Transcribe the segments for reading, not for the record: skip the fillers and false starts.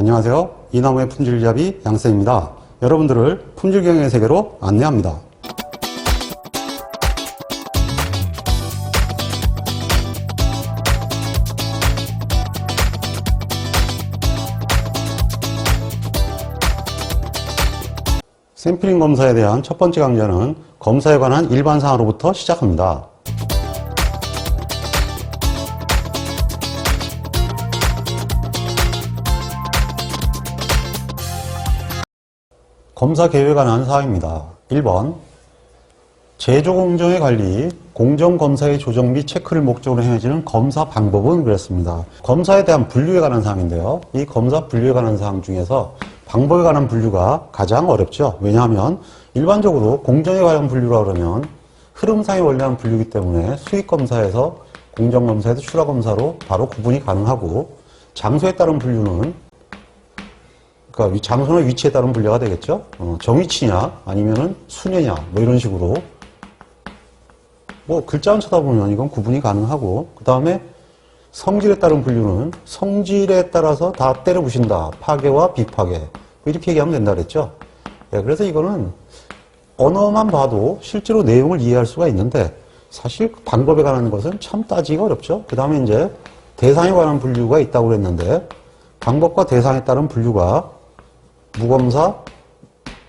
안녕하세요. 이나무의 품질잡이 양쌤입니다. 여러분들을 품질경영의 세계로 안내합니다. 샘플링 검사에 대한 첫 번째 강좌는 검사에 관한 일반 사항으로부터 시작합니다. 검사 계획에 관한 사항입니다. 1번 제조 공정의 관리, 공정검사의 조정 및 체크를 목적으로 행해지는 검사 방법은 그랬습니다. 검사에 대한 분류에 관한 사항인데요. 이 검사 분류에 관한 사항 중에서 방법에 관한 분류가 가장 어렵죠. 왜냐하면 일반적으로 공정에 관한 분류라 그러면 흐름상의 원리한 분류이기 때문에 수익검사에서 공정검사에서 출하검사로 바로 구분이 가능하고, 장소에 따른 분류는 그러니까 장소나 위치에 따른 분류가 되겠죠. 정위치냐 아니면은 수녀냐 뭐 이런 식으로 뭐 글자만 쳐다보면 이건 구분이 가능하고, 그 다음에 성질에 따른 분류는 성질에 따라서 다 때려 부신다. 파괴와 비파괴 이렇게 얘기하면 된다 그랬죠. 예, 그래서 이거는 언어만 봐도 실제로 내용을 이해할 수가 있는데 사실 방법에 관한 것은 참 따지기가 어렵죠. 그 다음에 이제 대상에 관한 분류가 있다고 그랬는데 방법과 대상에 따른 분류가 무검사,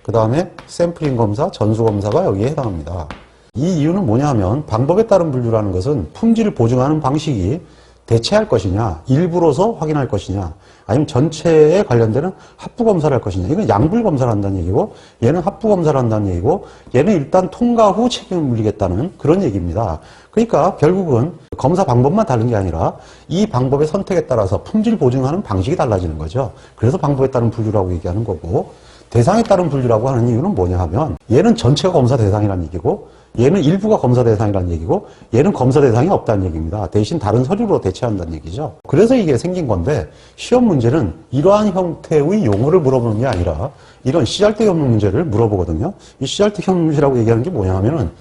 그 다음에 샘플링 검사, 전수검사가 여기에 해당합니다. 이 이유는 뭐냐면 방법에 따른 분류라는 것은 품질을 보증하는 방식이 대체할 것이냐, 일부로서 확인할 것이냐, 아니면 전체에 관련되는 합부검사를 할 것이냐. 이건 양불검사를 한다는 얘기고, 얘는 합부검사를 한다는 얘기고, 얘는 일단 통과 후 책임을 물리겠다는 그런 얘기입니다. 그러니까 결국은 검사 방법만 다른 게 아니라 이 방법의 선택에 따라서 품질 보증하는 방식이 달라지는 거죠. 그래서 방법에 따른 분류라고 얘기하는 거고, 대상에 따른 분류라고 하는 이유는 뭐냐 하면 얘는 전체가 검사 대상이라는 얘기고, 얘는 일부가 검사 대상이라는 얘기고, 얘는 검사 대상이 없다는 얘기입니다. 대신 다른 서류로 대체한다는 얘기죠. 그래서 이게 생긴 건데, 시험 문제는 이러한 형태의 용어를 물어보는 게 아니라 이런 C잘때 현무 문제를 물어보거든요. 이 C잘때 현무 문제라고 얘기하는 게 뭐냐 하면은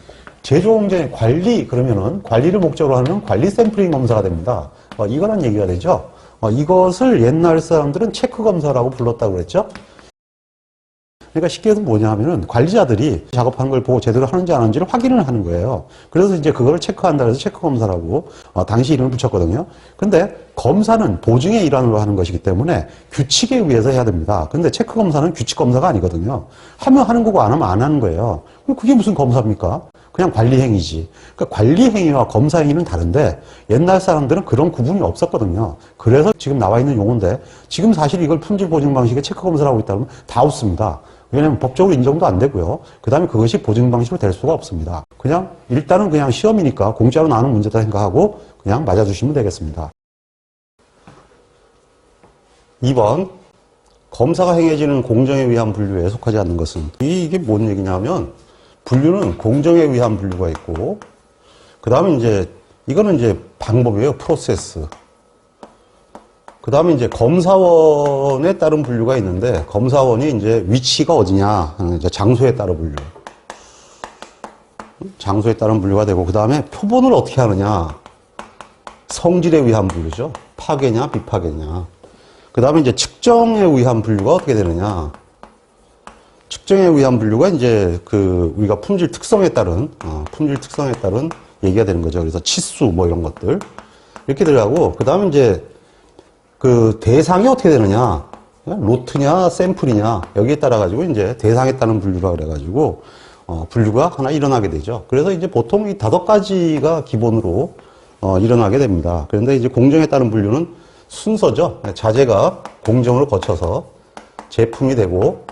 제조공정의 관리, 그러면은 관리를 목적으로 하는 관리 샘플링 검사가 됩니다. 이거란 얘기가 되죠. 이것을 옛날 사람들은 체크 검사라고 불렀다고 그랬죠. 그러니까 쉽게 해서 뭐냐 하면은 관리자들이 작업하는 걸 보고 제대로 하는지 안 하는지를 확인을 하는 거예요. 그래서 이제 그걸 체크한다 그래서 체크 검사라고 당시 이름을 붙였거든요. 근데 검사는 보증의 일환으로 하는 것이기 때문에 규칙에 의해서 해야 됩니다. 근데 체크 검사는 규칙 검사가 아니거든요. 하면 하는 거고 안 하면 안 하는 거예요. 그게 무슨 검사입니까? 그냥 관리 행위지. 그러니까 관리 행위와 검사 행위는 다른데 옛날 사람들은 그런 구분이 없었거든요. 그래서 지금 나와 있는 용어인데, 지금 사실 이걸 품질 보증 방식의 체크 검사를 하고 있다 그러면 다 웃습니다. 왜냐하면 법적으로 인정도 안 되고요. 그 다음에 그것이 보증 방식으로 될 수가 없습니다. 그냥 일단은 그냥 시험이니까 공짜로 나오는 문제다 생각하고 그냥 맞아주시면 되겠습니다. 2번 검사가 행해지는 공정에 의한 분류에 속하지 않는 것은, 이게 뭔 얘기냐면 분류는 공정에 의한 분류가 있고, 그 다음에 이제 이거는 이제 방법이에요. 프로세스. 그 다음에 이제 검사원에 따른 분류가 있는데, 검사원이 이제 위치가 어디냐 하는 이제 장소에 따른 분류. 장소에 따른 분류가 되고, 그 다음에 표본을 어떻게 하느냐. 성질에 의한 분류죠. 파괴냐, 비파괴냐. 그 다음에 이제 측정에 의한 분류가 어떻게 되느냐. 측정에 의한 분류가 이제 우리가 품질 특성에 따른 얘기가 되는 거죠. 그래서 치수 뭐 이런 것들. 이렇게 들어가고, 그 다음에 이제 대상이 어떻게 되느냐, 로트냐, 샘플이냐, 여기에 따라가지고 이제 대상에 따른 분류라 그래가지고, 분류가 하나 일어나게 되죠. 그래서 이제 보통 이 5가지가 기본으로, 일어나게 됩니다. 그런데 이제 공정에 따른 분류는 순서죠. 자재가 공정으로 거쳐서 제품이 되고,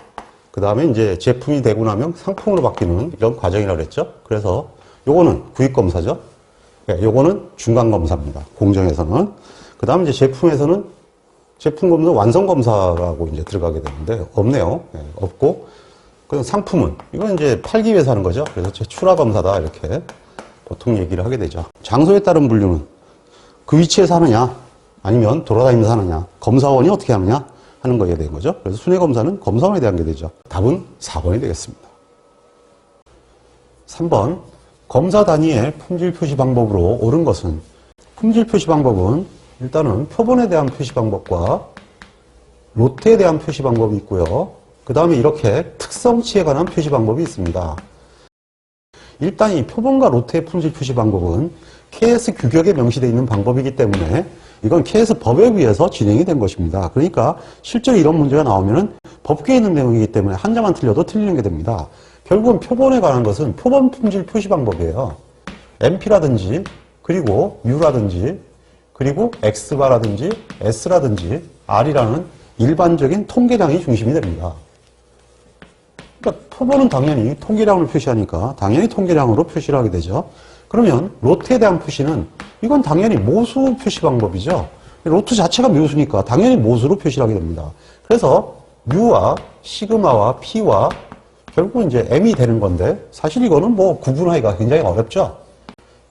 그 다음에 이제 제품이 되고 나면 상품으로 바뀌는 이런 과정이라고 그랬죠. 그래서 요거는 구입검사죠. 요거는 중간검사입니다. 공정에서는. 그 다음에 이제 제품에서는 제품검사 완성검사라고 이제 들어가게 되는데, 없네요. 없고. 그럼 상품은, 이건 이제 팔기 위해서 하는 거죠. 그래서 출하검사다, 이렇게 보통 얘기를 하게 되죠. 장소에 따른 분류는 그 위치에서 하느냐, 아니면 돌아다니면서 하느냐, 검사원이 어떻게 하느냐 하는 거에 대한 거죠. 그래서 순회검사는 검사원에 대한 게 되죠. 답은 4번이 되겠습니다. 3번, 검사 단위의 품질 표시 방법으로 옳은 것은, 품질 표시 방법은 일단은 표본에 대한 표시 방법과 로트에 대한 표시 방법이 있고요. 그 다음에 이렇게 특성치에 관한 표시 방법이 있습니다. 일단 이 표본과 로트의 품질 표시 방법은 KS 규격에 명시되어 있는 방법이기 때문에 이건 KS 법에 의해서 진행이 된 것입니다. 그러니까 실제로 이런 문제가 나오면은 법규에 있는 내용이기 때문에 한자만 틀려도 틀리는 게 됩니다. 결국은 표본에 관한 것은 표본 품질 표시 방법이에요. MP라든지 그리고 U라든지 그리고 X바라든지 S라든지 R이라는 일반적인 통계량이 중심이 됩니다. 그러니까 표본은 당연히 통계량을 표시하니까 당연히 통계량으로 표시를 하게 되죠. 그러면 로트에 대한 표시는 이건 당연히 모수 표시 방법이죠. 로트 자체가 묘수니까 당연히 모수로 표시를 하게 됩니다. 그래서 U와 시그마와 P와 결국은 이제 M이 되는 건데 사실 이거는 뭐 구분하기가 굉장히 어렵죠.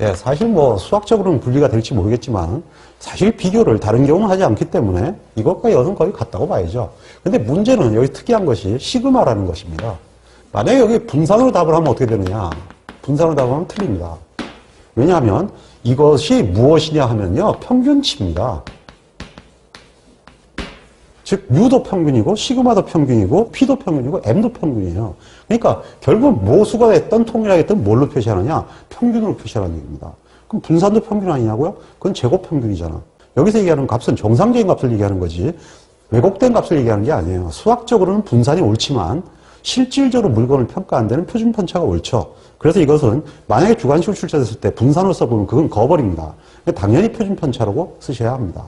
예, 사실 뭐 수학적으로는 분리가 될지 모르겠지만 사실 비교를 다른 경우는 하지 않기 때문에 이것과 이것은 거의 같다고 봐야죠. 근데 문제는 여기 특이한 것이 시그마라는 것입니다. 만약에 여기 분산으로 답을 하면 어떻게 되느냐? 분산으로 답을 하면 틀립니다. 왜냐하면 이것이 무엇이냐 하면요, 평균치입니다. 즉 U도 평균이고 시그마도 평균이고 P도 평균이고 M도 평균이에요. 그러니까 결국 모수가 됐든 통일하게 됐든 뭘로 표시하느냐? 평균으로 표시하는 얘기입니다. 그럼 분산도 평균 아니냐고요? 그건 제곱 평균이잖아. 여기서 얘기하는 값은 정상적인 값을 얘기하는 거지 왜곡된 값을 얘기하는 게 아니에요. 수학적으로는 분산이 옳지만 실질적으로 물건을 평가한 데는 표준 편차가 옳죠. 그래서 이것은 만약에 주관식으로 출제됐을 때 분산으로 써보면 그건 거버립니다. 당연히 표준 편차라고 쓰셔야 합니다.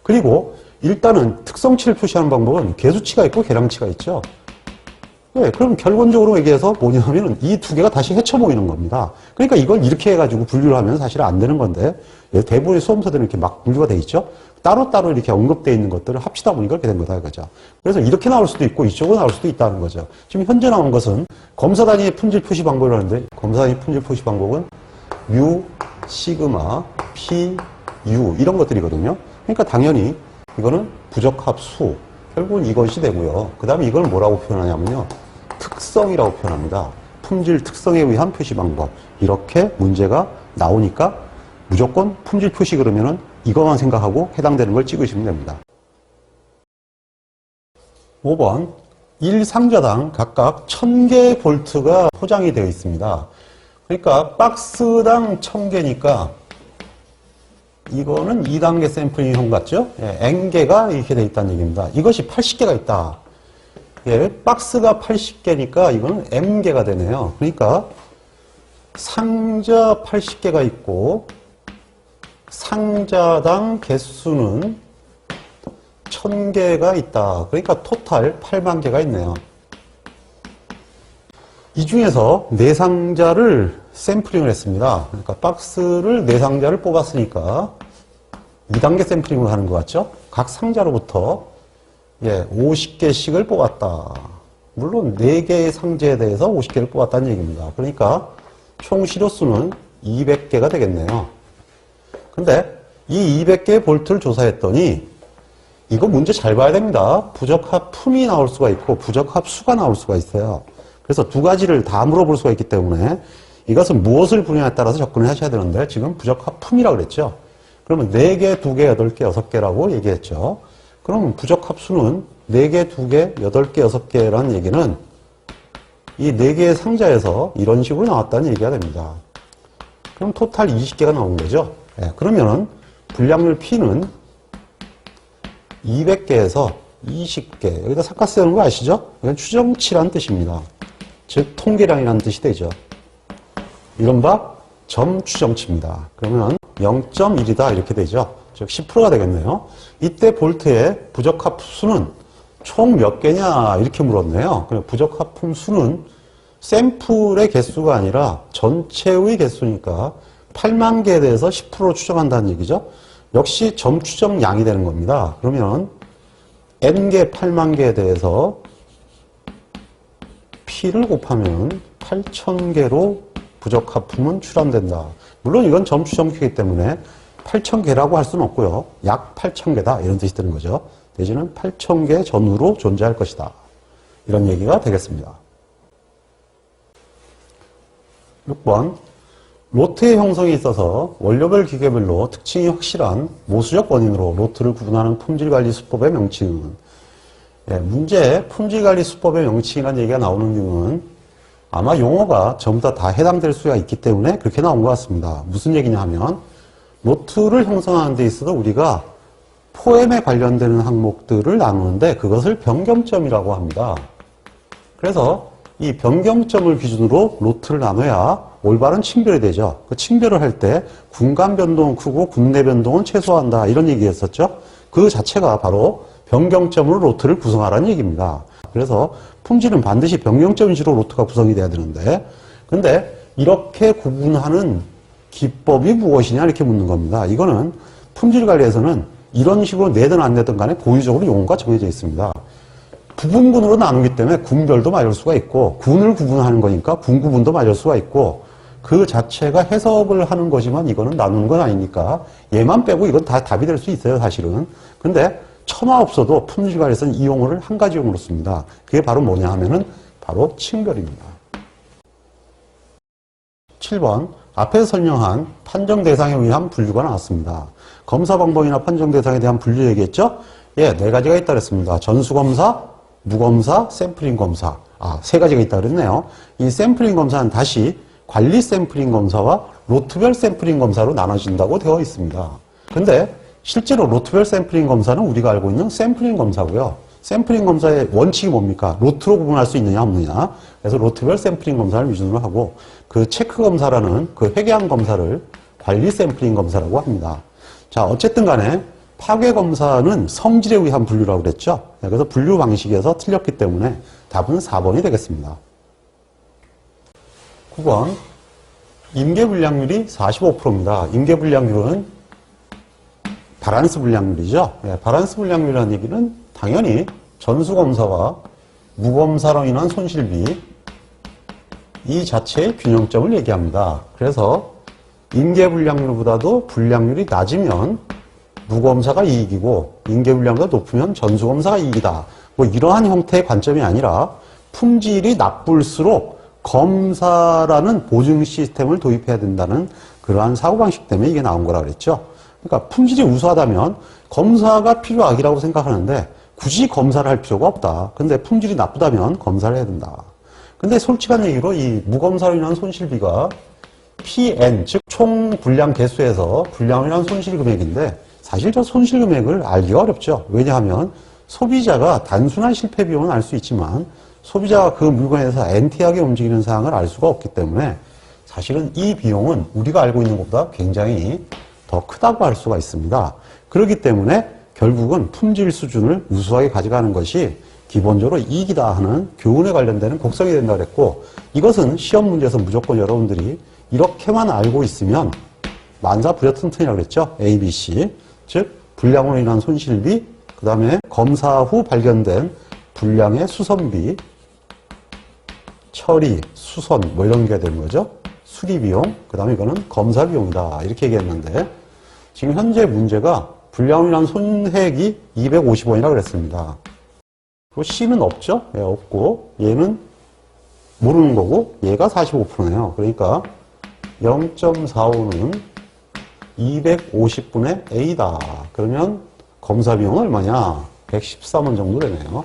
그리고 일단은 특성치를 표시하는 방법은 계수치가 있고 계량치가 있죠. 네, 그럼 결론적으로 얘기해서 뭐냐면 이 두 개가 다시 헤쳐 보이는 겁니다. 그러니까 이걸 이렇게 해가지고 분류를 하면 사실 안 되는 건데 대부분의 수험서들은 이렇게 막 분류가 돼 있죠. 따로따로 이렇게 언급되어 있는 것들을 합치다 보니까 이렇게 된 거다 이거죠. 그래서 이렇게 나올 수도 있고 이쪽으로 나올 수도 있다는 거죠. 지금 현재 나온 것은 검사 단위의 품질 표시 방법을 하는데 검사 단위 품질 표시 방법은 U, 시그마, P, U 이런 것들이거든요. 그러니까 당연히 이거는 부적합수 결국은 이것이 되고요. 그 다음에 이걸 뭐라고 표현하냐면요. 특성이라고 표현합니다. 품질 특성에 의한 표시 방법. 이렇게 문제가 나오니까 무조건 품질 표시 그러면은 이것만 생각하고 해당되는 걸 찍으시면 됩니다. 5번 1상자당 각각 1000개의 볼트가 포장이 되어 있습니다. 그러니까 박스당 1000개니까 이거는 2단계 샘플링형 같죠? 예, N개가 이렇게 되어 있다는 얘기입니다. 이것이 80개가 있다. 예, 박스가 80개니까 이거는 M개가 되네요. 그러니까 상자 80개가 있고 상자당 개수는 1000개가 있다. 그러니까 토탈 8만 개가 있네요. 이 중에서 4상자를 샘플링을 했습니다. 그러니까 박스를 4상자를 뽑았으니까 2단계 샘플링을 하는 것 같죠? 각 상자로부터 50개씩을 뽑았다. 물론 4개의 상자에 대해서 50개를 뽑았다는 얘기입니다. 그러니까 총 시료수는 200개가 되겠네요. 근데 이 200개의 볼트를 조사했더니 이거 문제 잘 봐야 됩니다. 부적합품이 나올 수가 있고 부적합수가 나올 수가 있어요. 그래서 두 가지를 다 물어볼 수가 있기 때문에 이것은 무엇을 분야에 따라서 접근을 하셔야 되는데 지금 부적합품이라고 그랬죠. 그러면 4개, 2개, 8개, 6개라고 얘기했죠. 그럼 부적합수는 4개, 2개, 8개, 6개라는 얘기는 이 4개의 상자에서 이런 식으로 나왔다는 얘기가 됩니다. 그럼 토탈 20개가 나온 거죠. 그러면은 분량률 P는 200개에서 20개. 여기다 삭화 쓰는 거 아시죠? 이건 추정치란 뜻입니다. 즉 통계량이라는 뜻이 되죠. 이른바 점추정치입니다. 그러면 0.1이다 이렇게 되죠. 즉 10%가 되겠네요. 이때 볼트의 부적합수는 총 몇 개냐 이렇게 물었네요. 부적합품 수는 샘플의 개수가 아니라 전체의 개수니까 8만 개에 대해서 10% 추정한다는 얘기죠. 역시 점추정량이 되는 겁니다. 그러면 N개 8만 개에 대해서 P를 곱하면 8,000개로 부적합품은 출함된다. 물론 이건 점추정키이기 때문에 8,000개라고 할 수는 없고요. 약 8,000개다 이런 뜻이 되는 거죠. 내지는 8,000개 전후로 존재할 것이다. 이런 얘기가 되겠습니다. 6번 로트의 형성에 있어서 원료별 기계별로 특징이 확실한 모수적 원인으로 로트를 구분하는 품질관리 수법의 명칭은 네, 문제 품질관리 수법의 명칭이라는 얘기가 나오는 이유는 아마 용어가 전부 다 해당될 수가 있기 때문에 그렇게 나온 것 같습니다. 무슨 얘기냐 하면 노트를 형성하는 데 있어서 우리가 포엠에 관련되는 항목들을 나누는데 그것을 변경점이라고 합니다. 그래서 이 변경점을 기준으로 노트를 나눠야 올바른 층별이 되죠. 그 층별을 할 때 군간 변동은 크고 군내 변동은 최소화한다 이런 얘기였었죠. 그 자체가 바로 변경점으로 노트를 구성하라는 얘기입니다. 그래서 품질은 반드시 변경점 위주로 노트가 구성이 돼야 되는데 근데 이렇게 구분하는 기법이 무엇이냐 이렇게 묻는 겁니다. 이거는 품질 관리에서는 이런 식으로 내든 안 내든 간에 고유적으로 용어가 정해져 있습니다. 부분군으로 나누기 때문에 군별도 맞을 수가 있고 군을 구분하는 거니까 군 구분도 맞을 수가 있고 그 자체가 해석을 하는 거지만 이거는 나누는 건 아니니까 얘만 빼고 이건 다 답이 될 수 있어요 사실은. 근데 천하 없어도 품질 관리에서는 이 용어를 한 가지 용어로 씁니다. 그게 바로 뭐냐 하면은 바로 층별입니다. 7번 앞에서 설명한 판정 대상에 의한 분류가 나왔습니다. 검사 방법이나 판정 대상에 대한 분류 얘기했죠? 예, 네 가지가 있다 그랬습니다. 전수검사, 무검사, 샘플링 검사. 세 가지가 있다 그랬네요. 이 샘플링 검사는 다시 관리 샘플링 검사와 로트별 샘플링 검사로 나눠진다고 되어 있습니다. 근데 실제로 로트별 샘플링 검사는 우리가 알고 있는 샘플링 검사고요. 샘플링 검사의 원칙이 뭡니까? 로트로 구분할 수 있느냐 없느냐. 그래서 로트별 샘플링 검사를 기준으로 하고 그 체크 검사라는 그 회계한 검사를 관리 샘플링 검사라고 합니다. 자, 어쨌든 간에 파괴 검사는 성질에 의한 분류라고 그랬죠. 그래서 분류 방식에서 틀렸기 때문에 답은 4번이 되겠습니다. 9번 임계불량률이 45%입니다. 임계불량률은 바란스 불량률이죠. 바란스 불량률이라는 얘기는 당연히 전수검사와 무검사로 인한 손실비 이 자체의 균형점을 얘기합니다. 그래서 임계불량률보다도 불량률이 낮으면 무검사가 이익이고 임계불량률보다 높으면 전수검사가 이익이다. 뭐 이러한 형태의 관점이 아니라 품질이 나쁠수록 검사라는 보증 시스템을 도입해야 된다는 그러한 사고방식 때문에 이게 나온 거라 그랬죠. 그러니까 품질이 우수하다면 검사가 필요하기라고 생각하는데 굳이 검사를 할 필요가 없다. 근데 품질이 나쁘다면 검사를 해야 된다. 근데 솔직한 얘기로 이 무검사로 인한 손실비가 PN, 즉 총 불량 개수에서 불량으로 인한 손실 금액인데 사실 저 손실 금액을 알기가 어렵죠. 왜냐하면 소비자가 단순한 실패 비용은 알 수 있지만 소비자가 그 물건에 대해서 엔티하게 움직이는 사항을 알 수가 없기 때문에 사실은 이 비용은 우리가 알고 있는 것보다 굉장히 더 크다고 할 수가 있습니다. 그렇기 때문에 결국은 품질 수준을 우수하게 가져가는 것이 기본적으로 이익이다 하는 교훈에 관련되는 곡성이 된다고 그랬고 이것은 시험 문제에서 무조건 여러분들이 이렇게만 알고 있으면 만사 불여튼튼이라고 그랬죠. A, B, C. 즉 불량으로 인한 손실비, 그 다음에 검사 후 발견된 불량의 수선비, 처리, 수선 뭐 이런 게 되는 거죠. 수리비용, 그 다음에 이거는 검사비용이다 이렇게 얘기했는데 지금 현재 문제가 불량으로 인한 손해액이 250원이라고 그랬습니다. 그리고 C는 없죠. 예, 없고 얘는 모르는 거고 얘가 45%네요. 그러니까 0.45는 250분의 A다. 그러면 검사비용은 얼마냐? 113원 정도 되네요.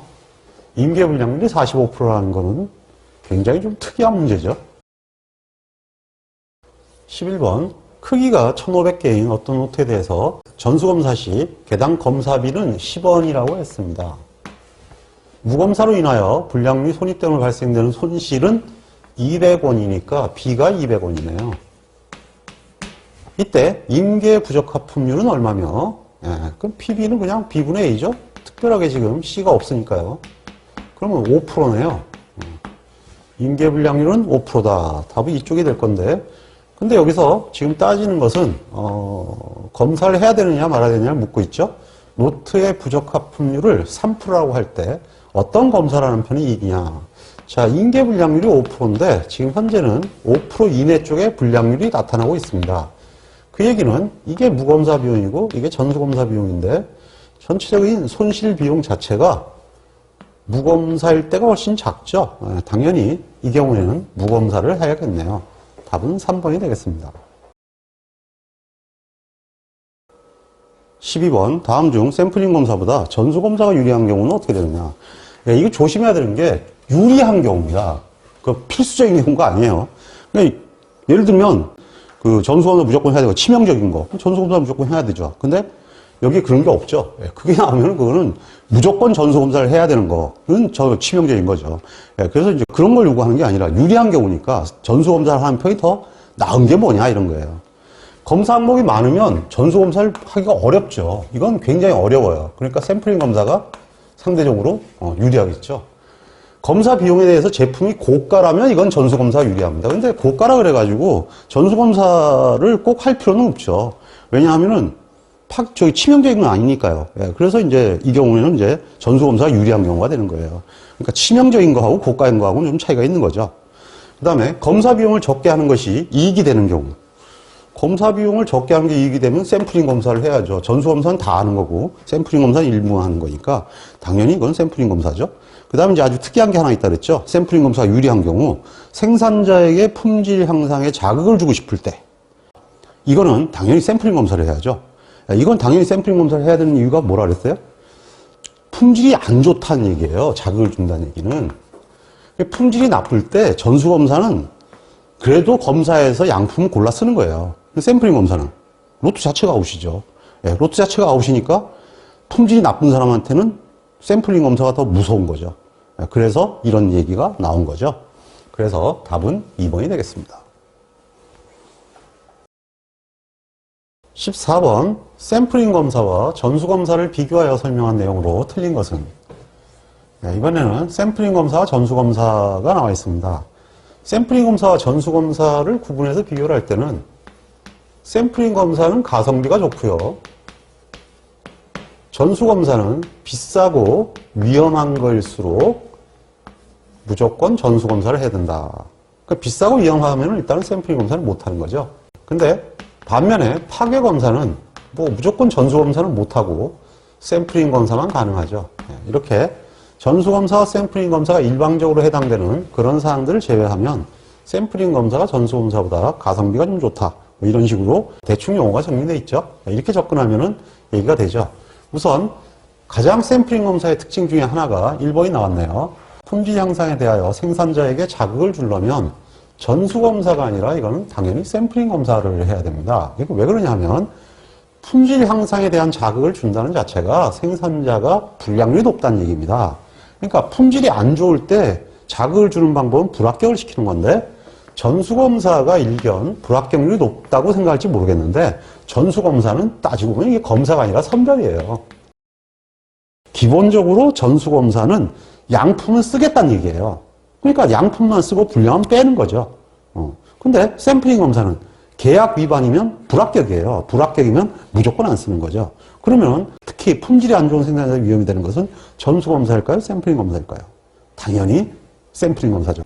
임계불량률이 45%라는 거는 굉장히 좀 특이한 문제죠. 11번 크기가 1500개인 어떤 노트에 대해서 전수검사 시 개당 검사비는 10원이라고 했습니다. 무검사로 인하여 불량률이 손익 때문에 발생되는 손실은 200원이니까 B가 200원이네요. 이때 임계 부적합품률은 얼마며? 그럼 PB는 그냥 B분의 A죠? 특별하게 지금 C가 없으니까요. 그러면 5%네요. 임계 불량률은 5%다. 답이 이쪽이 될 건데. 근데 여기서 지금 따지는 것은 검사를 해야 되느냐 말아야 되느냐를 묻고 있죠. 노트의 부적합품률을 3%라고 할 때 어떤 검사를 하는 편이 이익이냐. 자, 임계 불량률이 5%인데 지금 현재는 5% 이내 쪽에 불량률이 나타나고 있습니다. 그 얘기는 이게 무검사 비용이고 이게 전수검사 비용인데 전체적인 손실 비용 자체가 무검사일 때가 훨씬 작죠. 당연히 이 경우에는 무검사를 해야겠네요. 답은 3번이 되겠습니다. 12번 다음 중 샘플링 검사보다 전수 검사가 유리한 경우는 어떻게 되느냐. 예, 이거 조심해야 되는 게 유리한 경우입니다. 그 필수적인 경우가 아니에요. 그러니까 예를 들면 그 전수 검사 무조건 해야 되고 치명적인 거 전수 검사 무조건 해야 되죠. 근데 여기 그런 게 없죠. 예, 그게 나오면 그거는 무조건 전수 검사를 해야 되는 거는 저 치명적인 거죠. 예, 그래서 이제 그런 걸 요구하는 게 아니라 유리한 경우니까 전수 검사를 하는 편이 더 나은 게 뭐냐 이런 거예요. 검사 항목이 많으면 전수 검사를 하기가 어렵죠. 이건 굉장히 어려워요. 그러니까 샘플링 검사가 상대적으로 유리하겠죠. 검사 비용에 대해서 제품이 고가라면 이건 전수 검사가 유리합니다. 근데 고가라 그래가지고 전수 검사를 꼭 할 필요는 없죠. 왜냐하면은 치명적인 건 아니니까요. 예, 그래서 이제 이 경우에는 이제 전수 검사가 유리한 경우가 되는 거예요. 그러니까 치명적인 거하고 고가인 거하고는 좀 차이가 있는 거죠. 그 다음에 검사 비용을 적게 하는 것이 이익이 되는 경우. 검사 비용을 적게 하는 게 이익이 되면 샘플링 검사를 해야죠. 전수 검사는 다 하는 거고 샘플링 검사는 일부 하는 거니까 당연히 이건 샘플링 검사죠. 그 다음에 이제 아주 특이한 게 하나 있다 그랬죠. 샘플링 검사가 유리한 경우 생산자에게 품질 향상에 자극을 주고 싶을 때 이거는 당연히 샘플링 검사를 해야죠. 이건 당연히 샘플링 검사를 해야 되는 이유가 뭐라 그랬어요? 품질이 안 좋다는 얘기예요. 자극을 준다는 얘기는. 품질이 나쁠 때 전수 검사는 그래도 검사에서 양품을 골라 쓰는 거예요. 샘플링 검사는 로트 자체가 아웃이죠. 예, 로트 자체가 아웃이니까 품질이 나쁜 사람한테는 샘플링 검사가 더 무서운 거죠. 예, 그래서 이런 얘기가 나온 거죠. 그래서 답은 2번이 되겠습니다. 14번 샘플링 검사와 전수 검사를 비교하여 설명한 내용으로 틀린 것은. 예, 이번에는 샘플링 검사와 전수 검사가 나와 있습니다. 샘플링 검사와 전수 검사를 구분해서 비교를 할 때는 샘플링 검사는 가성비가 좋고요. 전수 검사는 비싸고 위험한 거일수록 무조건 전수 검사를 해야 된다. 그러니까 비싸고 위험하면 일단은 샘플링 검사를 못 하는 거죠. 근데 반면에 파괴 검사는 뭐 무조건 전수 검사는 못 하고 샘플링 검사만 가능하죠. 이렇게 전수 검사와 샘플링 검사가 일방적으로 해당되는 그런 사항들을 제외하면 샘플링 검사가 전수 검사보다 가성비가 좀 좋다. 뭐 이런 식으로 대충 용어가 정리되어 있죠. 이렇게 접근하면은 얘기가 되죠. 우선 가장 샘플링 검사의 특징 중에 하나가 1번이 나왔네요. 품질 향상에 대하여 생산자에게 자극을 주려면 전수 검사가 아니라 이거는 당연히 샘플링 검사를 해야 됩니다. 이거 왜 그러냐 하면 품질 향상에 대한 자극을 준다는 자체가 생산자가 불량률이 높다는 얘기입니다. 그러니까 품질이 안 좋을 때 자극을 주는 방법은 불합격을 시키는 건데 전수검사가 일견 불합격률이 높다고 생각할지 모르겠는데 전수검사는 따지고 보면 이게 검사가 아니라 선별이에요. 기본적으로 전수검사는 양품을 쓰겠다는 얘기예요. 그러니까 양품만 쓰고 불량은 빼는 거죠. 근데 샘플링 검사는 계약 위반이면 불합격이에요. 불합격이면 무조건 안 쓰는 거죠. 그러면 특히 품질이 안 좋은 생산자의 위험이 되는 것은 전수검사일까요? 샘플링 검사일까요? 당연히 샘플링 검사죠.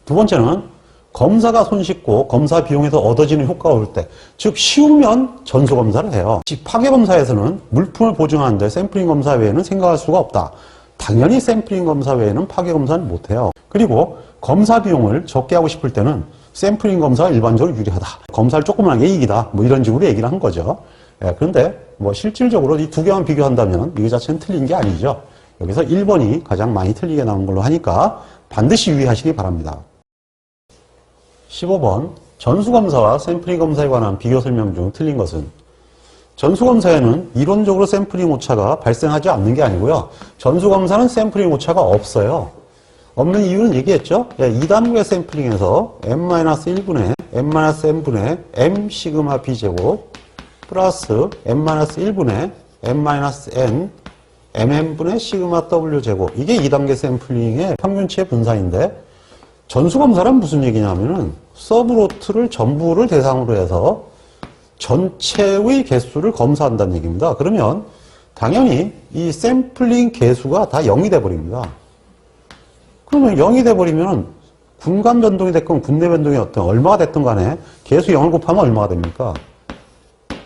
두 번째는 검사가 손쉽고 검사 비용에서 얻어지는 효과가 올 때, 즉 쉬우면 전수검사를 해요. 즉 파괴검사에서는 물품을 보증하는데 샘플링 검사 외에는 생각할 수가 없다. 당연히 샘플링 검사 외에는 파괴검사는 못해요. 그리고 검사 비용을 적게 하고 싶을 때는 샘플링 검사가 일반적으로 유리하다. 검사를 조금만 하는 게 이익이다. 뭐 이런 식으로 얘기를 한 거죠. 예, 그런데 뭐 실질적으로 이 두 개만 비교한다면 이거 자체는 틀린 게 아니죠. 여기서 1번이 가장 많이 틀리게 나온 걸로 하니까 반드시 유의하시기 바랍니다. 15번 전수검사와 샘플링 검사에 관한 비교 설명 중 틀린 것은 전수검사에는 이론적으로 샘플링 오차가 발생하지 않는 게 아니고요. 전수검사는 샘플링 오차가 없어요. 없는 이유는 얘기했죠. 2단계 샘플링에서 m-1분의 m-n분의 m 시그마 b 제곱 플러스 m-1분의 m-n mn분의 시그마 w 제곱, 이게 2단계 샘플링의 평균치의 분산인데 전수검사란 무슨 얘기냐면은 서브로트를 전부를 대상으로 해서 전체의 개수를 검사한다는 얘기입니다. 그러면 당연히 이 샘플링 개수가 다 0이 돼버립니다. 그러면 0이 돼버리면 군간 변동이 됐건 군내 변동이 어떤 얼마가 됐든 간에 개수 0을 곱하면 얼마가 됩니까?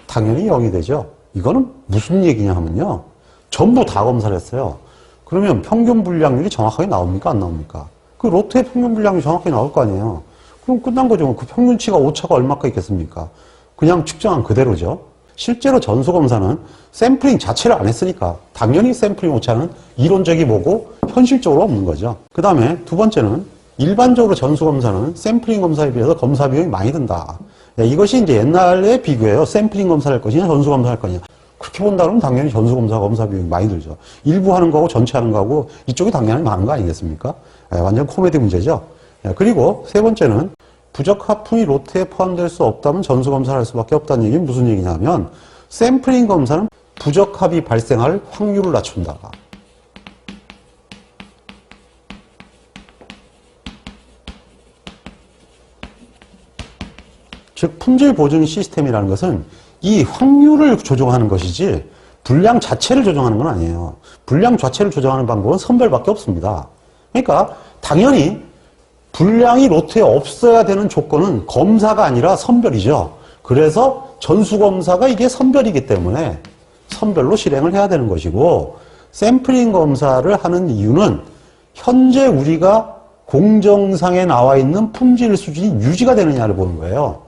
당연히 0이 되죠. 이거는 무슨 얘기냐 하면요. 전부 다 검사를 했어요. 그러면 평균 분량률이 정확하게 나옵니까? 안 나옵니까? 그 로트의 평균 분량이 정확하게 나올 거 아니에요. 그럼 끝난 거죠. 그 평균치가 오차가 얼마까 있겠습니까? 그냥 측정한 그대로죠. 실제로 전수검사는 샘플링 자체를 안 했으니까 당연히 샘플링 오차는 이론적이 뭐고 현실적으로 없는 거죠. 그 다음에 두 번째는 일반적으로 전수검사는 샘플링 검사에 비해서 검사 비용이 많이 든다. 이것이 이제 옛날에 비교해요. 샘플링 검사를 할 것이냐 전수검사 할 거냐. 그렇게 본다면 당연히 전수검사 검사 비용이 많이 들죠. 일부 하는 거하고 전체 하는 거하고 이쪽이 당연히 많은 거 아니겠습니까? 완전 코미디 문제죠. 그리고 세 번째는 부적합품이 로트에 포함될 수 없다면 전수검사를 할 수밖에 없다는 얘기는 무슨 얘기냐면 샘플링 검사는 부적합이 발생할 확률을 낮춘다. 즉 품질 보증 시스템이라는 것은 이 확률을 조정하는 것이지 분량 자체를 조정하는 건 아니에요. 분량 자체를 조정하는 방법은 선별밖에 없습니다. 그러니까 당연히 분량이 로트에 없어야 되는 조건은 검사가 아니라 선별이죠. 그래서 전수검사가 이게 선별이기 때문에 선별로 실행을 해야 되는 것이고 샘플링 검사를 하는 이유는 현재 우리가 공정상에 나와 있는 품질 수준이 유지가 되느냐를 보는 거예요.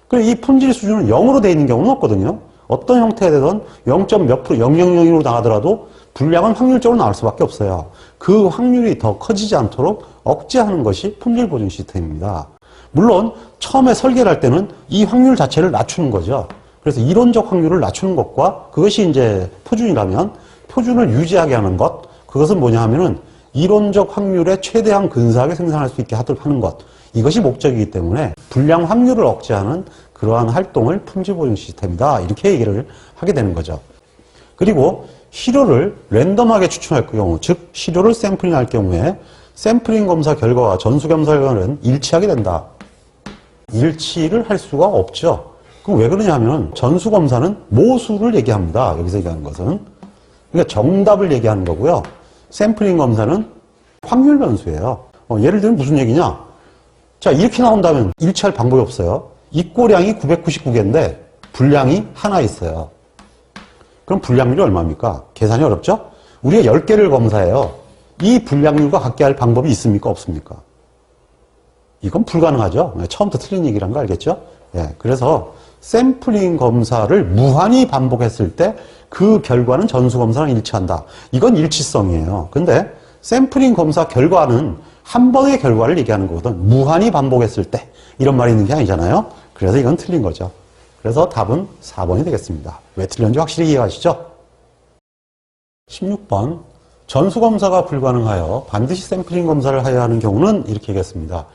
그리고 이 품질 수준은 0으로 되어 있는 경우는 없거든요. 어떤 형태가 되든 0. 몇 프로, 000으로 나가더라도 분량은 확률적으로 나올 수밖에 없어요. 그 확률이 더 커지지 않도록 억제하는 것이 품질 보증 시스템입니다. 물론 처음에 설계를 할 때는 이 확률 자체를 낮추는 거죠. 그래서 이론적 확률을 낮추는 것과 그것이 이제 표준이라면 표준을 유지하게 하는 것, 그것은 뭐냐 하면은 이론적 확률에 최대한 근사하게 생산할 수 있게 하도록 하는 것, 이것이 목적이기 때문에 분량 확률을 억제하는 그러한 활동을 품질 보증 시스템이다, 이렇게 얘기를 하게 되는 거죠. 그리고 시료를 랜덤하게 추출할 경우, 즉 시료를 샘플링할 경우에 샘플링 검사 결과와 전수 검사 결과는 일치하게 된다. 일치를 할 수가 없죠. 그럼 왜 그러냐 하면 전수 검사는 모수를 얘기합니다. 여기서 얘기하는 것은. 그러니까 정답을 얘기하는 거고요. 샘플링 검사는 확률 변수예요. 예를 들면 무슨 얘기냐? 자, 이렇게 나온다면 일치할 방법이 없어요. 입고량이 999개인데 분량이 하나 있어요. 그럼 분량률이 얼마입니까? 계산이 어렵죠? 우리가 10개를 검사해요. 이 분량률과 같게 할 방법이 있습니까? 없습니까? 이건 불가능하죠. 처음부터 틀린 얘기란 거 알겠죠? 예, 그래서 샘플링 검사를 무한히 반복했을 때 그 결과는 전수 검사랑 일치한다. 이건 일치성이에요. 근데 샘플링 검사 결과는 한 번의 결과를 얘기하는 거거든. 무한히 반복했을 때 이런 말이 있는 게 아니잖아요. 그래서 이건 틀린 거죠. 그래서 답은 4번이 되겠습니다. 왜 틀렸는지 확실히 이해하시죠? 16번. 전수검사가 불가능하여 반드시 샘플링 검사를 해야 하는 경우는 이렇게 얘기했습니다.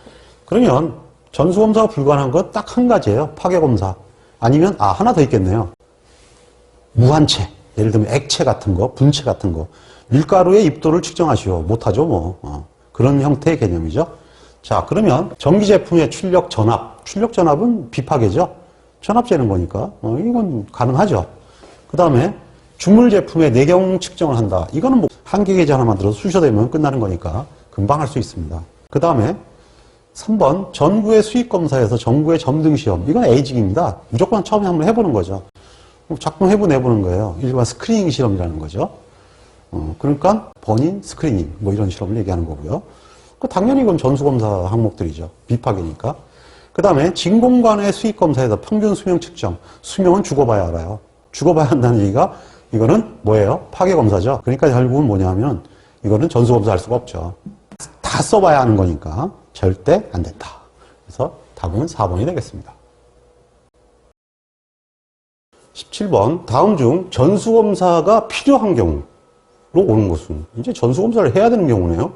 그러면 전수검사가 불가능한 건 딱 한 가지예요. 파괴검사. 아니면 하나 더 있겠네요. 무한체. 예를 들면 액체 같은 거, 분체 같은 거. 밀가루의 입도를 측정하시오. 못하죠 뭐. 그런 형태의 개념이죠. 자, 그러면 전기 제품의 출력 전압. 출력 전압은 비파괴죠. 전압 재는 거니까 이건 가능하죠. 그 다음에 주물 제품의 내경 측정을 한다. 이거는 뭐 한계계제 하나 만들어서 수셔대면 끝나는 거니까 금방 할 수 있습니다. 그 다음에 3번 전구의 수익 검사에서 전구의 점등 시험. 이건 에이징입니다. 무조건 처음에 한번 해보는 거죠. 작동해보는 거예요. 일반 스크리닝 실험이라는 거죠. 그러니까 버닝, 스크리닝 뭐 이런 실험을 얘기하는 거고요. 당연히 이건 전수검사 항목들이죠. 비파괴니까. 그 다음에 진공관의 수익 검사에서 평균 수명 측정. 수명은 죽어봐야 알아요. 죽어봐야 한다는 얘기가 이거는 뭐예요? 파괴 검사죠. 그러니까 결국은 뭐냐면 이거는 전수 검사할 수가 없죠. 다 써봐야 하는 거니까 절대 안 된다. 그래서 답은 4번이 되겠습니다. 17번. 다음 중 전수 검사가 필요한 경우로 오는 것은 이제 전수 검사를 해야 되는 경우네요.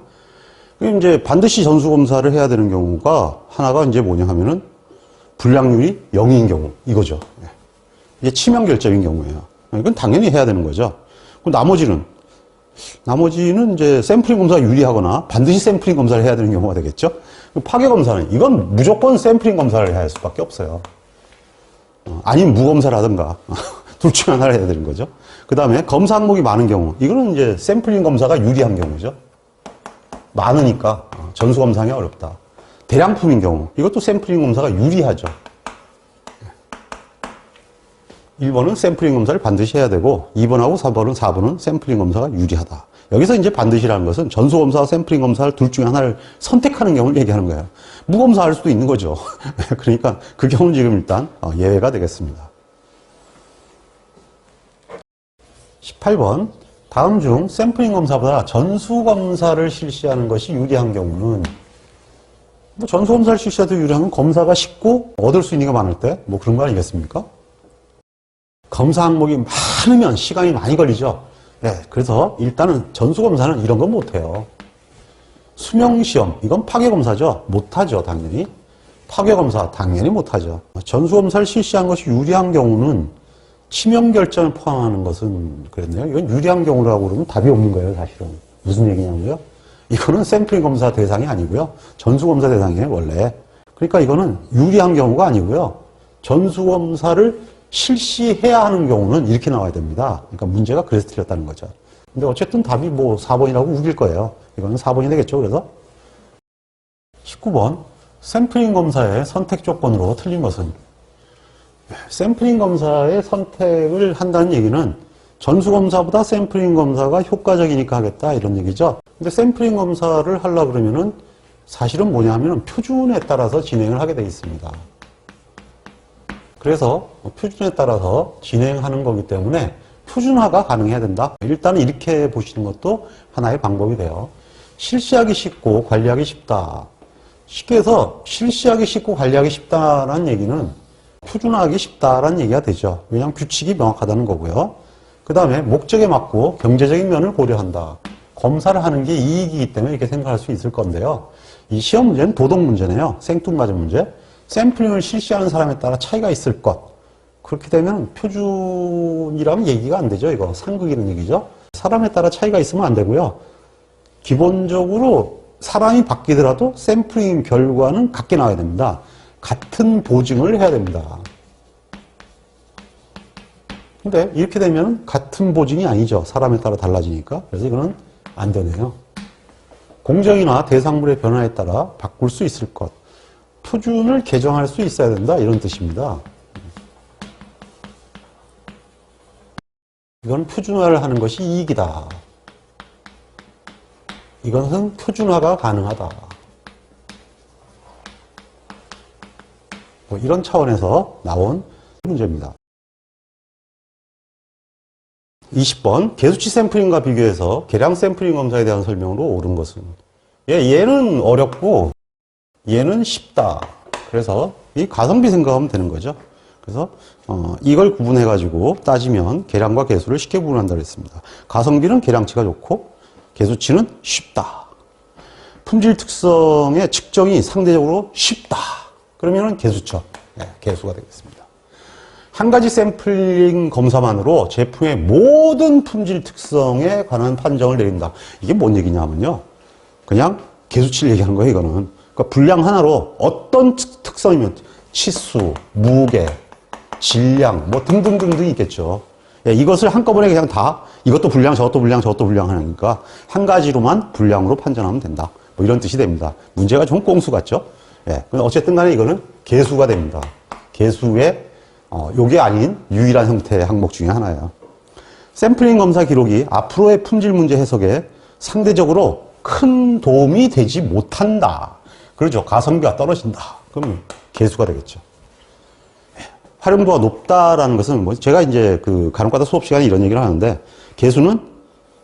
이제 반드시 전수 검사를 해야 되는 경우가 하나가 이제 뭐냐 하면은 분량률이 0인 경우 이거죠. 이게 치명 결정인 경우예요. 이건 당연히 해야 되는 거죠. 그럼 나머지는 이제 샘플링 검사가 유리하거나 반드시 샘플링 검사를 해야 되는 경우가 되겠죠. 파괴 검사는 이건 무조건 샘플링 검사를 해야 할 수밖에 없어요. 아니면 무검사라든가 둘 중 하나를 해야 되는 거죠. 그 다음에 검사 항목이 많은 경우 이거는 이제 샘플링 검사가 유리한 경우죠. 많으니까 전수 검사하기 어렵다. 대량품인 경우 이것도 샘플링 검사가 유리하죠. 1번은 샘플링 검사를 반드시 해야 되고 2번하고 4번은 샘플링 검사가 유리하다. 여기서 이제 반드시라는 것은 전수 검사와 샘플링 검사를 둘 중에 하나를 선택하는 경우를 얘기하는 거예요. 무검사할 수도 있는 거죠. 그러니까 그 경우는 지금 일단 예외가 되겠습니다. 18번. 다음 중 샘플링 검사보다 전수 검사를 실시하는 것이 유리한 경우는, 뭐 전수 검사를 실시해도 유리하면 검사가 쉽고 얻을 수 있는 게 많을 때 뭐 그런 거 아니겠습니까? 검사 항목이 많으면 시간이 많이 걸리죠. 네, 그래서 일단은 전수 검사는 이런 건 못해요. 수명 시험, 이건 파괴 검사죠. 못하죠, 당연히. 파괴 검사 당연히 못하죠. 전수 검사를 실시한 것이 유리한 경우는 치명 결정을 포함하는 것은 그랬네요. 이건 유리한 경우라고 그러면 답이 없는 거예요, 사실은. 무슨 얘기냐고요? 이거는 샘플링 검사 대상이 아니고요. 전수 검사 대상이에요, 원래. 그러니까 이거는 유리한 경우가 아니고요. 전수 검사를 실시해야 하는 경우는 이렇게 나와야 됩니다. 그러니까 문제가 그래서 틀렸다는 거죠. 근데 어쨌든 답이 뭐 4번이라고 우길 거예요. 이거는 4번이 되겠죠, 그래서. 19번. 샘플링 검사의 선택 조건으로 틀린 것은, 샘플링 검사의 선택을 한다는 얘기는 전수 검사보다 샘플링 검사가 효과적이니까 하겠다, 이런 얘기죠. 근데 샘플링 검사를 하려고 그러면은 사실은 뭐냐면은 표준에 따라서 진행을 하게 되어 있습니다. 그래서 표준에 따라서 진행하는 거기 때문에 표준화가 가능해야 된다. 일단은 이렇게 보시는 것도 하나의 방법이 돼요. 실시하기 쉽고 관리하기 쉽다. 쉽게 해서 실시하기 쉽고 관리하기 쉽다라는 얘기는 표준화하기 쉽다라는 얘기가 되죠. 왜냐하면 규칙이 명확하다는 거고요. 그 다음에 목적에 맞고 경제적인 면을 고려한다. 검사를 하는 게 이익이기 때문에 이렇게 생각할 수 있을 건데요. 이 시험 문제는 도덕 문제네요. 생뚱맞은 문제. 샘플링을 실시하는 사람에 따라 차이가 있을 것. 그렇게 되면 표준이라면 얘기가 안 되죠. 이거 상극이라는 얘기죠. 사람에 따라 차이가 있으면 안 되고요. 기본적으로 사람이 바뀌더라도 샘플링 결과는 같게 나와야 됩니다. 같은 보증을 해야 됩니다. 근데 이렇게 되면 같은 보증이 아니죠. 사람에 따라 달라지니까. 그래서 이거는 안 되네요. 공정이나 대상물의 변화에 따라 바꿀 수 있을 것. 표준을 개정할 수 있어야 된다. 이런 뜻입니다. 이건 표준화를 하는 것이 이익이다. 이것은 표준화가 가능하다. 뭐 이런 차원에서 나온 문제입니다. 20번. 개수치 샘플링과 비교해서 계량 샘플링 검사에 대한 설명으로 옳은 것은, 얘는 어렵고 얘는 쉽다. 그래서 이 가성비 생각하면 되는 거죠. 그래서 이걸 구분해 가지고 따지면 계량과 개수를 쉽게 구분한다고 했습니다. 가성비는 계량치가 좋고 개수치는 쉽다. 품질 특성의 측정이 상대적으로 쉽다. 그러면은 개수죠. 네, 개수가 되겠습니다. 한 가지 샘플링 검사만으로 제품의 모든 품질 특성에 관한 판정을 내린다. 이게 뭔 얘기냐면요. 그냥 개수치를 얘기하는 거예요, 이거는. 그러니까 분량 하나로 어떤 특성이면 치수, 무게, 질량, 뭐 등등등등 있겠죠. 예, 이것을 한꺼번에 그냥 다 이것도 분량, 저것도 분량, 저것도 분량 하니까 한 가지로만 분량으로 판정하면 된다. 뭐 이런 뜻이 됩니다. 문제가 좀 꽁수 같죠? 예, 어쨌든 간에 이거는 개수가 됩니다. 개수의 요게 아닌 유일한 형태의 항목 중에 하나예요. 샘플링 검사 기록이 앞으로의 품질 문제 해석에 상대적으로 큰 도움이 되지 못한다. 그렇죠. 가성비가 떨어진다. 그럼 개수가 되겠죠. 활용도가 높다라는 것은 뭐 제가 이제 그 간혹가다 수업 시간에 이런 얘기를 하는데, 개수는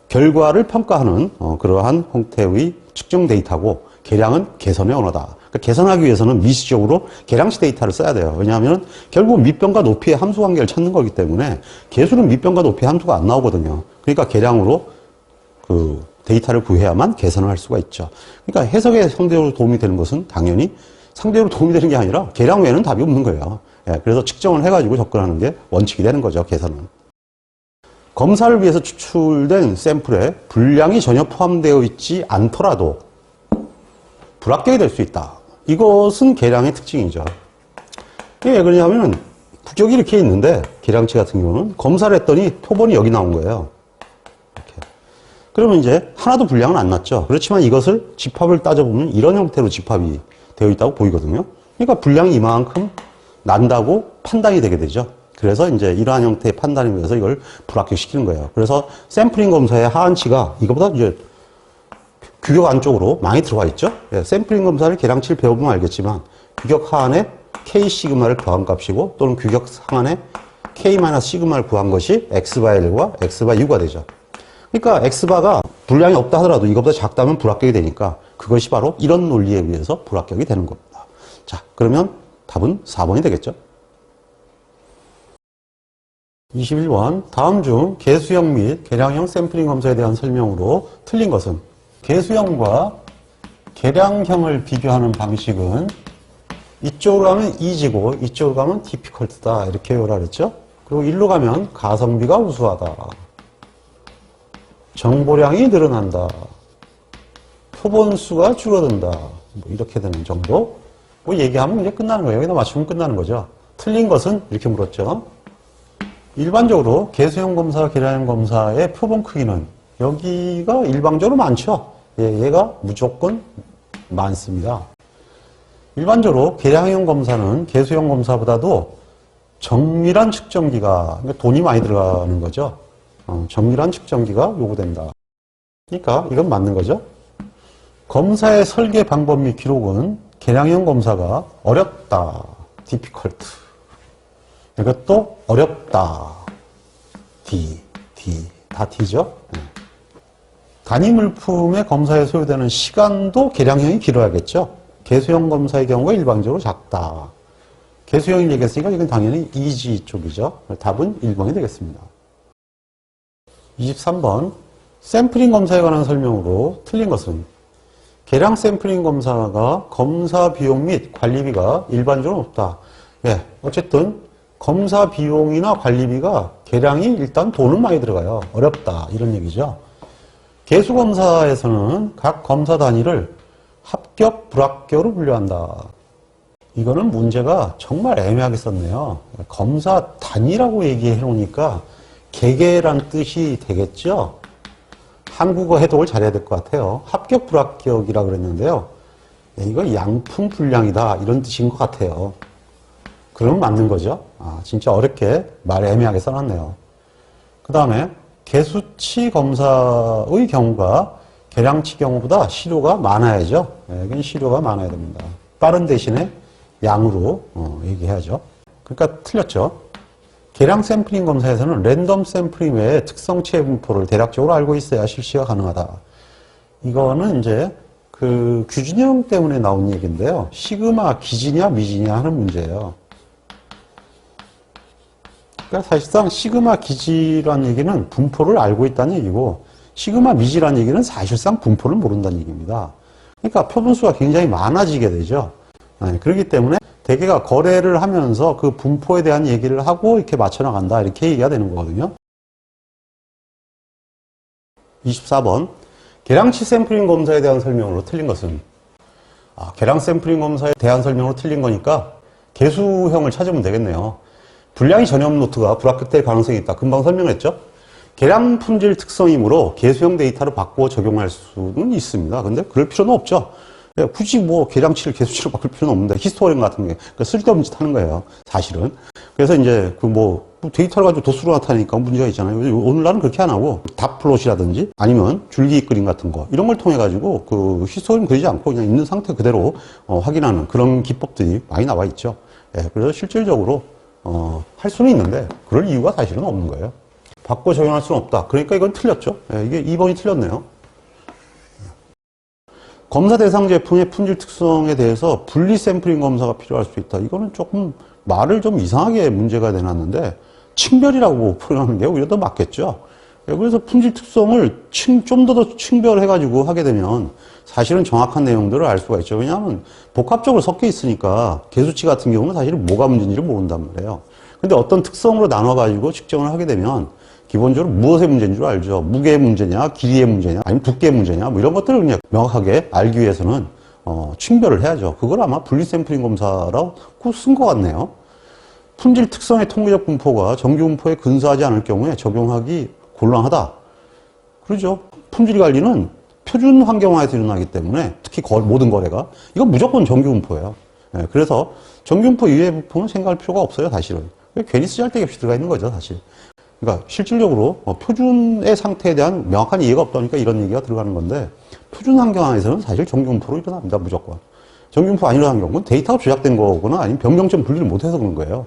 결과를 평가하는 그러한 형태의 측정 데이터고, 계량은 개선의 언어다. 그러니까 개선하기 위해서는 미시적으로 계량치 데이터를 써야 돼요. 왜냐하면 결국 밑변과 높이의 함수 관계를 찾는 거기 때문에 개수는 밑변과 높이의 함수가 안 나오거든요. 그러니까 계량으로 그 데이터를 구해야만 개선을 할 수가 있죠. 그러니까 해석에 상대적으로 도움이 되는 것은 당연히 상대적으로 도움이 되는 게 아니라 계량 외에는 답이 없는 거예요. 예, 그래서 측정을 해가지고 접근하는 게 원칙이 되는 거죠, 개선은. 검사를 위해서 추출된 샘플에 분량이 전혀 포함되어 있지 않더라도 불합격이 될 수 있다. 이것은 계량의 특징이죠. 이게 왜 그러냐면 국격이 이렇게 있는데, 계량치 같은 경우는 검사를 했더니 표본이 여기 나온 거예요. 이렇게. 그러면 이제 하나도 분량은 안 났죠. 그렇지만 이것을 집합을 따져보면 이런 형태로 집합이 되어 있다고 보이거든요. 그러니까 분량이 이만큼 난다고 판단이 되게 되죠. 그래서 이제 이러한 형태의 판단을 위해서 이걸 불합격시키는 거예요. 그래서 샘플링 검사의 하한치가 이거보다 이제 규격 안쪽으로 많이 들어가 있죠. 예, 샘플링 검사를 계량치를 배워보면 알겠지만 규격 하한에 K 시그마를 더한 값이고, 또는 규격 상한에 K-시그마를 구한 것이 X바 1과 X바 2가 되죠. 그러니까 X바가 분량이 없다 하더라도 이것보다 작다면 불합격이 되니까 그것이 바로 이런 논리에 의해서 불합격이 되는 겁니다. 자, 그러면 답은 4번이 되겠죠. 21번. 다음 중 개수형 및 계량형 샘플링 검사에 대한 설명으로 틀린 것은? 개수형과 계량형을 비교하는 방식은 이쪽으로 가면 easy고 이쪽으로 가면 difficult다 이렇게 외우라 그랬죠. 그리고 일로 가면 가성비가 우수하다, 정보량이 늘어난다, 표본수가 줄어든다, 뭐 이렇게 되는 정도 뭐 얘기하면 이제 끝나는 거예요. 여기다 맞추면 끝나는 거죠. 틀린 것은 이렇게 물었죠. 일반적으로 개수형 검사, 계량형 검사의 표본 크기는 여기가 일방적으로 많죠. 얘가 무조건 많습니다. 일반적으로 계량형 검사는 개수형 검사보다도 정밀한 측정기가, 그러니까 돈이 많이 들어가는 거죠. 정밀한 측정기가 요구된다. 그러니까 이건 맞는 거죠. 검사의 설계 방법 및 기록은 계량형 검사가 어렵다, difficult. 이것도 어렵다, 다 D죠. 단위 물품의 검사에 소요되는 시간도 계량형이 길어야겠죠. 개수형 검사의 경우가 일반적으로 작다. 개수형을 얘기했으니까 이건 당연히 easy 쪽이죠. 답은 1번이 되겠습니다. 23번. 샘플링 검사에 관한 설명으로 틀린 것은? 계량 샘플링 검사가 검사 비용 및 관리비가 일반적으로 높다. 예, 어쨌든 검사 비용이나 관리비가 계량이 일단 돈은 많이 들어가요. 어렵다 이런 얘기죠. 개수검사에서는 각 검사 단위를 합격, 불합격으로 분류한다. 이거는 문제가 정말 애매하게 썼네요. 검사 단위라고 얘기해 놓으니까 개개란 뜻이 되겠죠. 한국어 해독을 잘해야 될 것 같아요. 합격, 불합격이라 그랬는데요. 이거 양품 분량이다 이런 뜻인 것 같아요. 그러면 맞는 거죠. 진짜 어렵게 말 애매하게 써놨네요. 그 다음에 개수치 검사의 경우가 계량치 경우보다 시료가 많아야죠. 이건 시료가 많아야 됩니다. 빠른 대신에 양으로 얘기해야죠. 그러니까 틀렸죠. 계량 샘플링 검사에서는 랜덤 샘플링 외에 특성치의 분포를 대략적으로 알고 있어야 실시가 가능하다. 이거는 이제 그 규진형 때문에 나온 얘기인데요. 시그마 기지냐 미지냐 하는 문제예요. 그러니까 사실상 시그마 기지란 얘기는 분포를 알고 있다는 얘기고 시그마 미지란 얘기는 사실상 분포를 모른다는 얘기입니다. 그러니까 표본수가 굉장히 많아지게 되죠. 그렇기 때문에 대개가 거래를 하면서 그 분포에 대한 얘기를 하고 이렇게 맞춰나간다 이렇게 얘기가 되는 거거든요. 24번. 계량치 샘플링 검사에 대한 설명으로 틀린 것은? 계량 샘플링 검사에 대한 설명으로 틀린 거니까 개수형을 찾으면 되겠네요. 분량이 전염 노트가 불합격될 가능성이 있다. 금방 설명했죠? 계량 품질 특성이므로 개수형 데이터를 바꾸어 적용할 수는 있습니다. 근데 그럴 필요는 없죠. 굳이 뭐 계량치를 개수치로 바꿀 필요는 없는데 히스토그램 같은 게 쓸데없는 짓 하는 거예요. 사실은. 그래서 이제 그 뭐 데이터를 가지고 도수로 나타내니까 문제가 있잖아요. 오늘날은 그렇게 안 하고 닷플롯이라든지 아니면 줄기 그림 같은 거 이런 걸 통해 가지고 그 히스토그램 그리지 않고 그냥 있는 상태 그대로 확인하는 그런 기법들이 많이 나와 있죠. 그래서 실질적으로 할 수는 있는데 그럴 이유가 사실은 없는 거예요. 바꿔 적용할 수는 없다. 그러니까 이건 틀렸죠. 이게 2번이 틀렸네요. 검사 대상 제품의 품질 특성에 대해서 분리 샘플링 검사가 필요할 수 있다. 이거는 조금 말을 좀 이상하게 문제가 내놨는데 층별이라고 표현하는 게 오히려 더 맞겠죠. 그래서 품질 특성을 좀 더 층별해가지고 하게 되면 사실은 정확한 내용들을 알 수가 있죠. 왜냐하면 복합적으로 섞여 있으니까 개수치 같은 경우는 사실은 뭐가 문제인지를 모른단 말이에요. 근데 어떤 특성으로 나눠가지고 측정을 하게 되면 기본적으로 무엇의 문제인 줄 알죠. 무게의 문제냐, 길이의 문제냐, 아니면 두께의 문제냐, 뭐 이런 것들을 그냥 명확하게 알기 위해서는 층별을 해야죠. 그걸 아마 분리 샘플링 검사라고 쓴 것 같네요. 품질 특성의 통계적 분포가 정규 분포에 근소하지 않을 경우에 적용하기 곤란하다. 그러죠. 품질 관리는 표준 환경화에서 일어나기 때문에 특히 모든 거래가 이건 무조건 정규 분포예요. 그래서 정규 분포 이외의 분포는 생각할 필요가 없어요, 사실은. 괜히 쓰잘데기 없이 들어가 있는 거죠, 사실. 그러니까 실질적으로 표준의 상태에 대한 명확한 이해가 없다니까 이런 얘기가 들어가는 건데 표준 환경에서는 사실 정규분포로 일어납니다. 무조건. 정규분포 안 일어나는 경우는 데이터가 조작된 거거나 아니면 변경점 분리를 못해서 그런 거예요.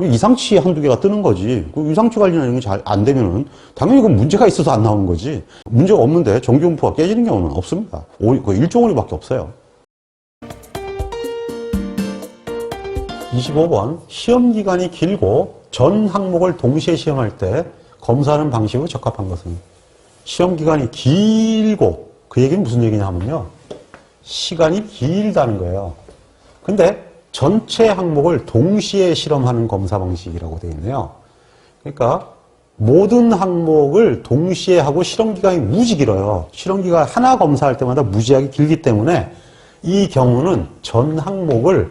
이상치 한두 개가 뜨는 거지. 그 이상치 관련이 잘 안 되면은 당연히 그 문제가 있어서 안 나오는 거지. 문제가 없는데 정기분포가 깨지는 경우는 없습니다. 그 일종오류밖에 없어요. 25번 시험 기간이 길고 전 항목을 동시에 시험할 때 검사하는 방식으로 적합한 것은. 시험 기간이 길고, 그 얘기는 무슨 얘기냐면요, 시간이 길다는 거예요. 근데 전체 항목을 동시에 실험하는 검사 방식이라고 되어 있네요. 그러니까 모든 항목을 동시에 하고 실험 기간이 무지 길어요. 실험 기간 하나 검사할 때마다 무지하게 길기 때문에 이 경우는 전 항목을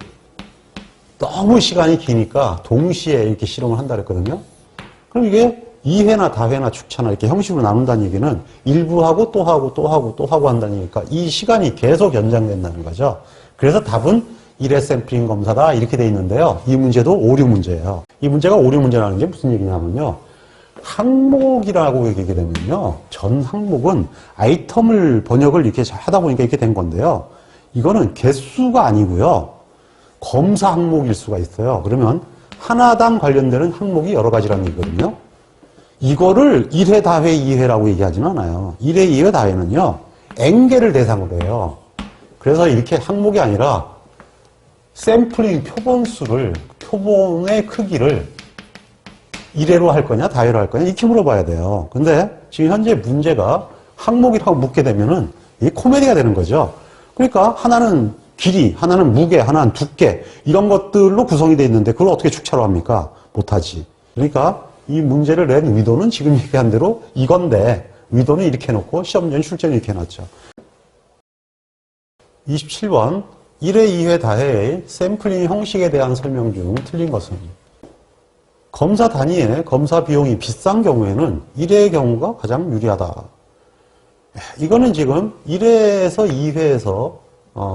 너무 시간이 기니까 동시에 이렇게 실험을 한다 그랬거든요. 그럼 이게 2회나 다회나 축차나 이렇게 형식으로 나눈다는 얘기는 일부 하고 또 하고 또 하고 또 하고 한다는 얘기니까 이 시간이 계속 연장된다는 거죠. 그래서 답은 1회 샘플링 검사다 이렇게 돼 있는데요. 이 문제도 오류 문제예요. 이 문제가 오류 문제라는 게 무슨 얘기냐면요, 항목이라고 얘기하게 되면요, 전 항목은 아이템을 번역을 이렇게 하다 보니까 이렇게 된 건데요, 이거는 개수가 아니고요, 검사 항목일 수가 있어요. 그러면 하나당 관련되는 항목이 여러 가지라는 얘기거든요. 이거를 1회, 다회, 2회라고 얘기하지는 않아요. 1회, 2회, 다회는요, N개를 대상으로 해요. 그래서 이렇게 항목이 아니라 샘플링 표본수를, 표본의 크기를 1회로 할 거냐, 다회로 할 거냐, 이렇게 물어봐야 돼요. 근데 지금 현재 문제가 항목이라고 묻게 되면은 이게 코미디가 되는 거죠. 그러니까 하나는 길이, 하나는 무게, 하나는 두께, 이런 것들로 구성이 되어 있는데 그걸 어떻게 축차로 합니까? 못하지. 그러니까 이 문제를 낸 의도는 지금 얘기한 대로 이건데, 의도는 이렇게 해놓고 시험전 출제는 이렇게 해놨죠. 27번 1회, 2회 다회의 샘플링 형식에 대한 설명 중 틀린 것은. 검사 단위의 검사 비용이 비싼 경우에는 1회의 경우가 가장 유리하다. 이거는 지금 1회에서 2회에서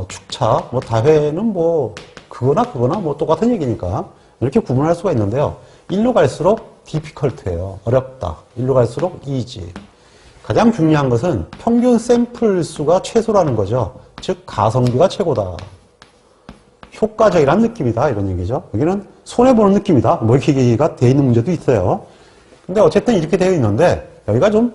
축차, 뭐 다회는 뭐 그거나 뭐 똑같은 얘기니까 이렇게 구분할 수가 있는데요. 1로 갈수록 difficult예요. 어렵다. 1로 갈수록 easy. 가장 중요한 것은 평균 샘플 수가 최소라는 거죠. 즉 가성비가 최고다. 효과적이란 느낌이다, 이런 얘기죠. 여기는 손해보는 느낌이다, 뭐 이렇게 얘기가 되어 있는 문제도 있어요. 근데 어쨌든 이렇게 되어 있는데 여기가 좀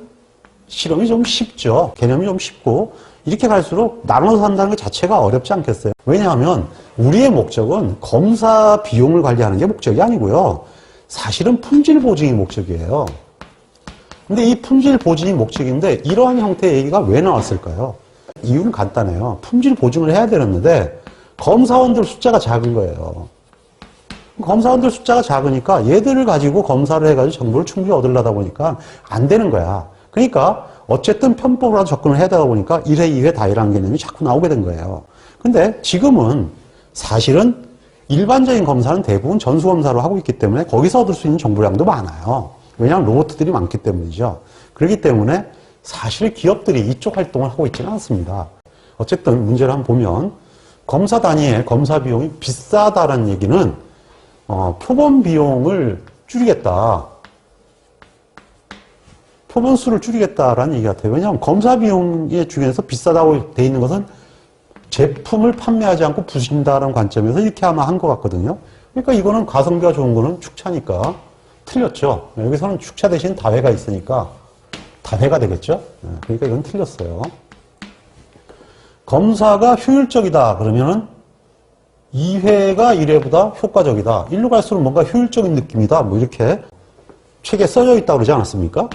실험이 좀 쉽죠. 개념이 좀 쉽고, 이렇게 갈수록 나눠서 한다는 것 자체가 어렵지 않겠어요. 왜냐하면 우리의 목적은 검사 비용을 관리하는 게 목적이 아니고요, 사실은 품질 보증이 목적이에요. 근데 이 품질 보증이 목적인데 이러한 형태의 얘기가 왜 나왔을까요? 이유는 간단해요. 품질 보증을 해야 되는데 검사원들 숫자가 작은 거예요. 검사원들 숫자가 작으니까 얘들을 가지고 검사를 해가지고 정보를 충분히 얻으려다 보니까 안 되는 거야. 그러니까 어쨌든 편법으로 접근을 해야 되다 보니까 1회, 2회 다이라는 개념이 자꾸 나오게 된 거예요. 근데 지금은 사실은 일반적인 검사는 대부분 전수검사로 하고 있기 때문에 거기서 얻을 수 있는 정보량도 많아요. 왜냐하면 로봇들이 많기 때문이죠. 그렇기 때문에 사실 기업들이 이쪽 활동을 하고 있지는 않습니다. 어쨌든 문제를 한번 보면 검사 단위의 검사 비용이 비싸다는 얘기는 표본 비용을 줄이겠다. 표본 수를 줄이겠다라는 얘기 같아요. 왜냐하면 검사 비용의 중에서 비싸다고 돼 있는 것은 제품을 판매하지 않고 부신다는 관점에서 이렇게 아마 한 것 같거든요. 그러니까 이거는 가성비가 좋은 거는 축차니까 틀렸죠. 여기서는 축차 대신 다회가 있으니까 다회가 되겠죠. 그러니까 이건 틀렸어요. 검사가 효율적이다 그러면은 2회가 1회보다 효과적이다. 1로 갈수록 뭔가 효율적인 느낌이다. 뭐 이렇게 책에 써져 있다고 그러지 않았습니까?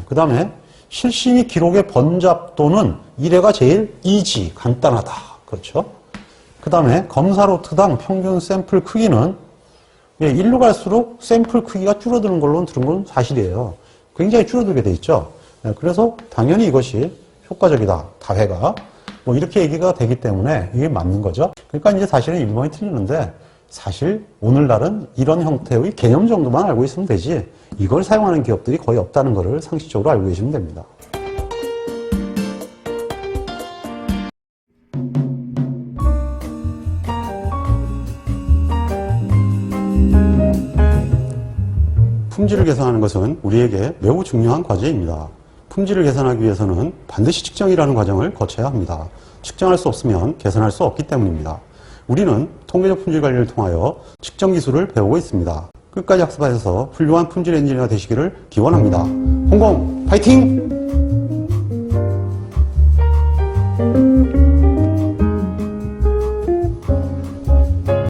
그 다음에 실시미 기록의 번잡도는 1회가 제일 이지, 간단하다. 그렇죠? 그 다음에 검사 로트당 평균 샘플 크기는 1로 갈수록 샘플 크기가 줄어드는 걸로는 들은 건 사실이에요. 굉장히 줄어들게 돼 있죠. 그래서 당연히 이것이 효과적이다. 다회가. 뭐 이렇게 얘기가 되기 때문에 이게 맞는 거죠. 그러니까 이제 사실은 1번이 틀리는데 사실 오늘날은 이런 형태의 개념 정도만 알고 있으면 되지 이걸 사용하는 기업들이 거의 없다는 것을 상식적으로 알고 계시면 됩니다. 품질을 개선하는 것은 우리에게 매우 중요한 과제입니다. 품질을 개선하기 위해서는 반드시 측정이라는 과정을 거쳐야 합니다. 측정할 수 없으면 개선할 수 없기 때문입니다. 우리는 통계적 품질 관리를 통하여 측정 기술을 배우고 있습니다. 끝까지 학습하셔서 훌륭한 품질 엔지니어가 되시기를 기원합니다. 홍콩 파이팅!